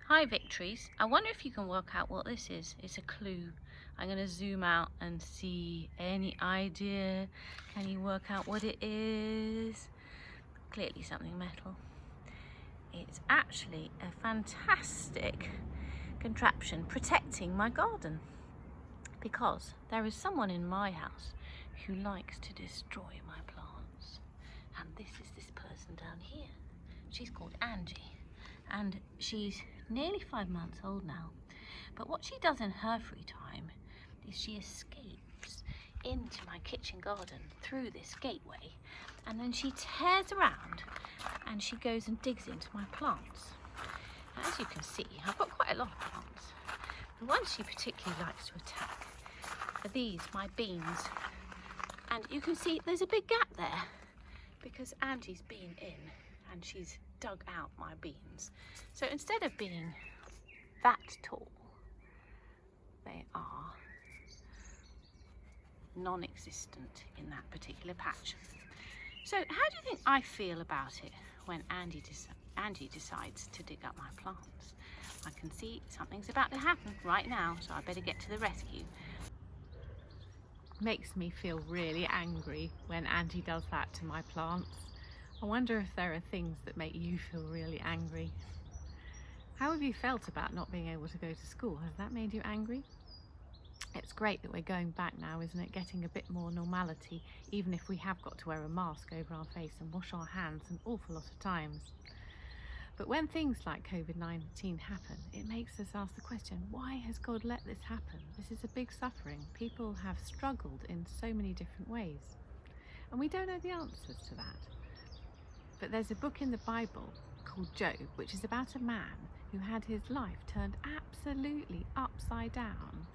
Hi Victories, I wonder if you can work out what this is. It's a clue. I'm going to zoom out and see. Any idea? Can you work out what it is? Clearly something metal. It's actually a fantastic contraption protecting my garden, because there is someone in my house who likes to destroy my plants, and this is this person down here. She's called Angie, and she's nearly 5 months old now. But what she does in her free time is she escapes into my kitchen garden through this gateway, and then she tears around and she goes and digs into my plants. Now, as you can see, I've got quite a lot of plants. The ones she particularly likes to attack are these, my beans. And you can see there's a big gap there because Angie's been in and she's dug out my beans. So instead of being that tall, they are non-existent in that particular patch. So how do you think I feel about it when Angie decides to dig up my plants? I can see something's about to happen right now, so I better get to the rescue. Makes me feel really angry when Angie does that to my plants. I wonder if there are things that make you feel really angry. How have you felt about not being able to go to school? Has that made you angry? It's great that we're going back now, isn't it? Getting a bit more normality, even if we have got to wear a mask over our face and wash our hands an awful lot of times. But when things like COVID-19 happen, it makes us ask the question, why has God let this happen? This is a big suffering. People have struggled in so many different ways, and we don't know the answers to that. But there's a book in the Bible called Job, which is about a man who had his life turned absolutely upside down,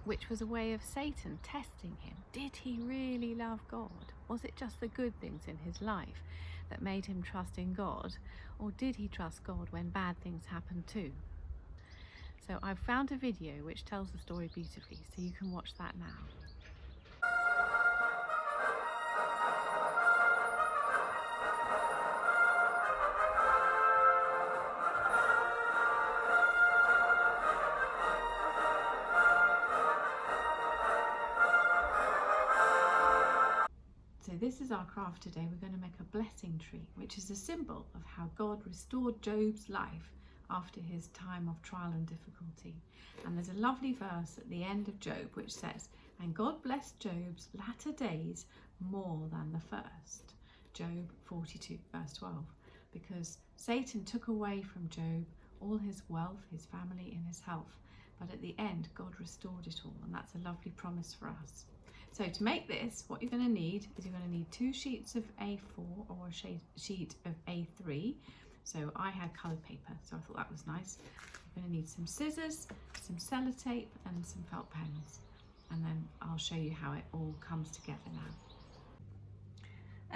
which was a way of Satan testing him. Did he really love God? Was it just the good things in his life that made him trust in God? Or did he trust God when bad things happened too? So I've found a video which tells the story beautifully, so you can watch that now. So this is our craft today. We're going to make a blessing tree, which is a symbol of how God restored Job's life after his time of trial and difficulty. And there's a lovely verse at the end of Job which says, "And God blessed Job's latter days more than the first." Job 42 verse 12. Because Satan took away from Job all his wealth, his family and his health. But at the end, God restored it all. And that's a lovely promise for us. So to make this, what you're going to need is you're going to need 2 sheets of A4 or a sheet of A3. So I had coloured paper, so I thought that was nice. You're going to need some scissors, some sellotape and some felt pens. And then I'll show you how it all comes together now.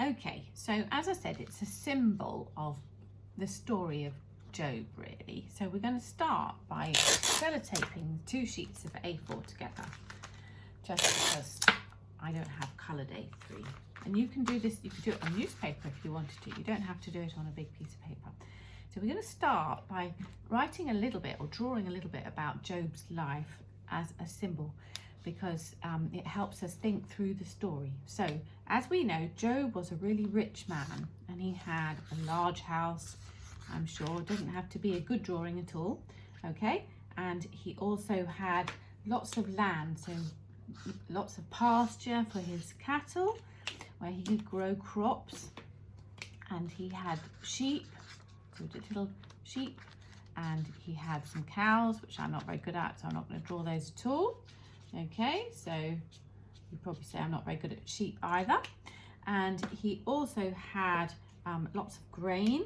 Okay, so as I said, it's a symbol of the story of Job, really. So we're going to start by sellotaping 2 sheets of A4 together, just because I don't have coloured A3. And you can do this, you could do it on newspaper if you wanted to. You don't have to do it on a big piece of paper. So we're going to start by writing a little bit or drawing a little bit about Job's life as a symbol, because it helps us think through the story. So as we know, Job was a really rich man and he had a large house. I'm sure it doesn't have to be a good drawing at all. Okay, and he also had lots of land, so lots of pasture for his cattle where he could grow crops, and he had sheep, so little sheep, and he had some cows, which I'm not very good at, so I'm not going to draw those at all. Okay, so you probably say I'm not very good at sheep either. And he also had lots of grain,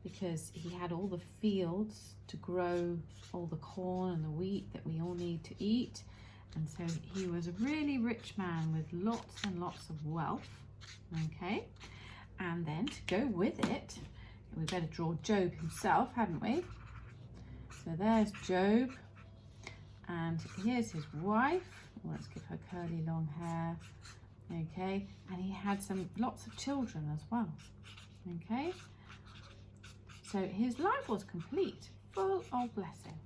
because he had all the fields to grow all the corn and the wheat that we all need to eat. And so he was a really rich man with lots and lots of wealth. Okay, and then to go with it, we better draw Job himself, haven't we? So there's Job, and here's his wife. Let's give her curly long hair. Okay, and he had lots of children as well. Okay, so his life was complete, full of blessing.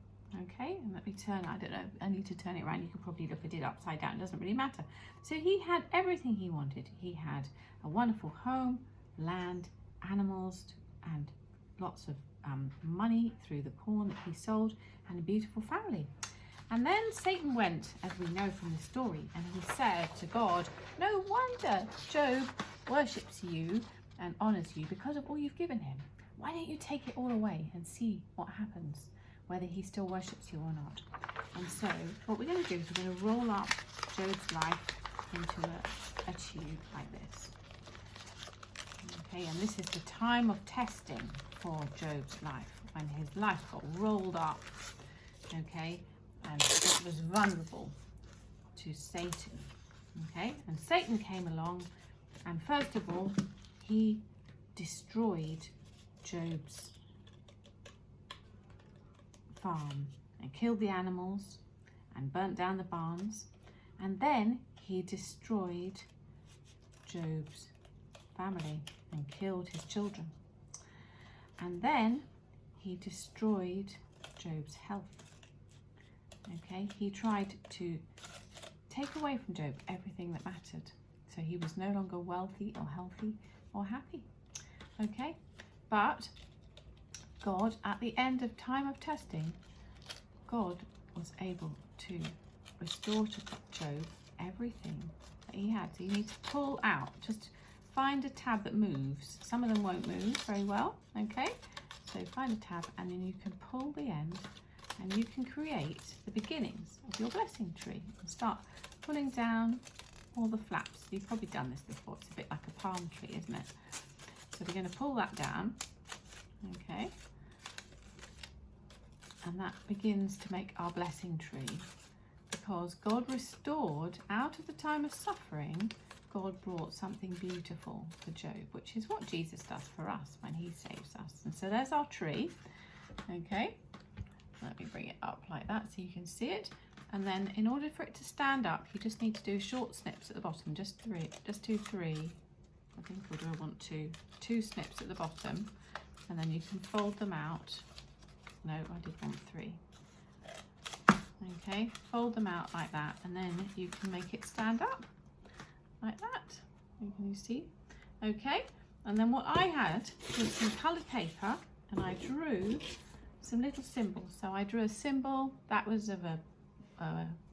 Okay, and let me turn, I don't know, I need to turn it around. You can probably look at it upside down, it doesn't really matter. So he had everything he wanted. He had a wonderful home, land, animals, and lots of money through the corn that he sold, and a beautiful family. And then Satan went, as we know from the story, and he said to God, no wonder Job worships you and honours you because of all you've given him. Why don't you take it all away and see what happens, whether he still worships you or not? And so what we're going to do is we're going to roll up Job's life into a tube like this. Okay, and this is the time of testing for Job's life, when his life got rolled up, okay, and it was vulnerable to Satan. Okay, and Satan came along, and first of all, he destroyed Job's farm and killed the animals and burnt down the barns, and then he destroyed Job's family and killed his children, and then he destroyed Job's health. Okay, he tried to take away from Job everything that mattered, so he was no longer wealthy or healthy or happy. Okay, but God, at the end of time of testing, God was able to restore to Job everything that he had. So you need to pull out, just find a tab that moves. Some of them won't move very well, okay? So find a tab and then you can pull the end and you can create the beginnings of your blessing tree and start pulling down all the flaps. You've probably done this before. It's a bit like a palm tree, isn't it? So we're going to pull that down, okay? And that begins to make our blessing tree, because God restored out of the time of suffering. God brought something beautiful for Job, which is what Jesus does for us when he saves us. And so there's our tree. Okay, let me bring it up like that so you can see it. And then in order for it to stand up, you just need to do short snips at the bottom, just do three. I think, or do I want two snips at the bottom, and then you can fold them out. No, I did want three. Okay, fold them out like that, and then you can make it stand up like that. Can you see? Okay, and then what I had was some coloured paper, and I drew some little symbols. So I drew a symbol that was of a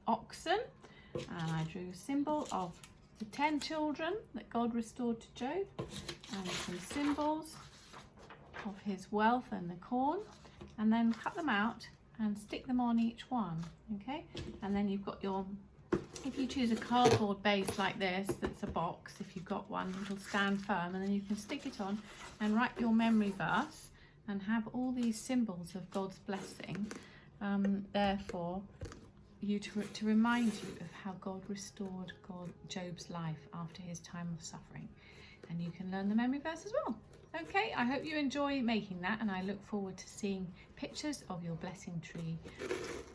oxen, and I drew a symbol of the 10 children that God restored to Job, and some symbols of his wealth and the corn, and then cut them out and stick them on each one. Okay, and then you've got your, if you choose a cardboard base like this, that's a box, if you've got one, it'll stand firm, and then you can stick it on and write your memory verse and have all these symbols of God's blessing there for you to remind you of how God restored Job's life after his time of suffering. And you can learn the memory verse as well. Okay, I hope you enjoy making that, and I look forward to seeing pictures of your blessing tree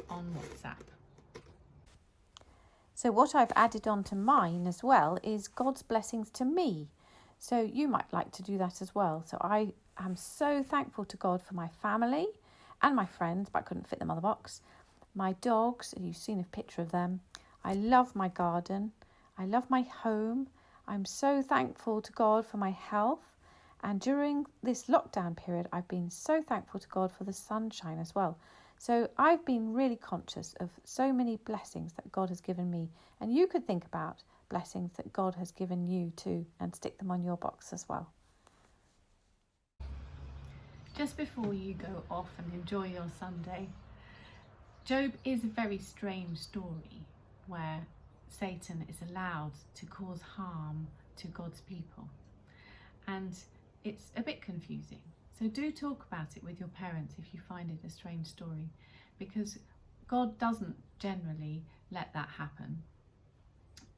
on WhatsApp. So what I've added on to mine as well is God's blessings to me. So you might like to do that as well. So I am so thankful to God for my family and my friends, but I couldn't fit them on the box. My dogs, you've seen a picture of them. I love my garden. I love my home. I'm so thankful to God for my health. And during this lockdown period, I've been so thankful to God for the sunshine as well. So I've been really conscious of so many blessings that God has given me. And you could think about blessings that God has given you too, and stick them on your box as well. Just before you go off and enjoy your Sunday, Job is a very strange story where Satan is allowed to cause harm to God's people. And it's a bit confusing. So do talk about it with your parents if you find it a strange story, because God doesn't generally let that happen.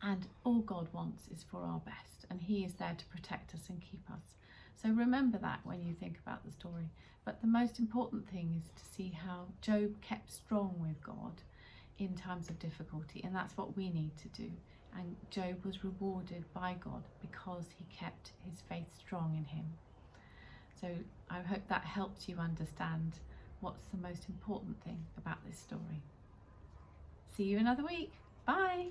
And all God wants is for our best, and he is there to protect us and keep us. So remember that when you think about the story. But the most important thing is to see how Job kept strong with God in times of difficulty, and that's what we need to do. And Job was rewarded by God because he kept his faith strong in him. So I hope that helps you understand what's the most important thing about this story. See you another week. Bye.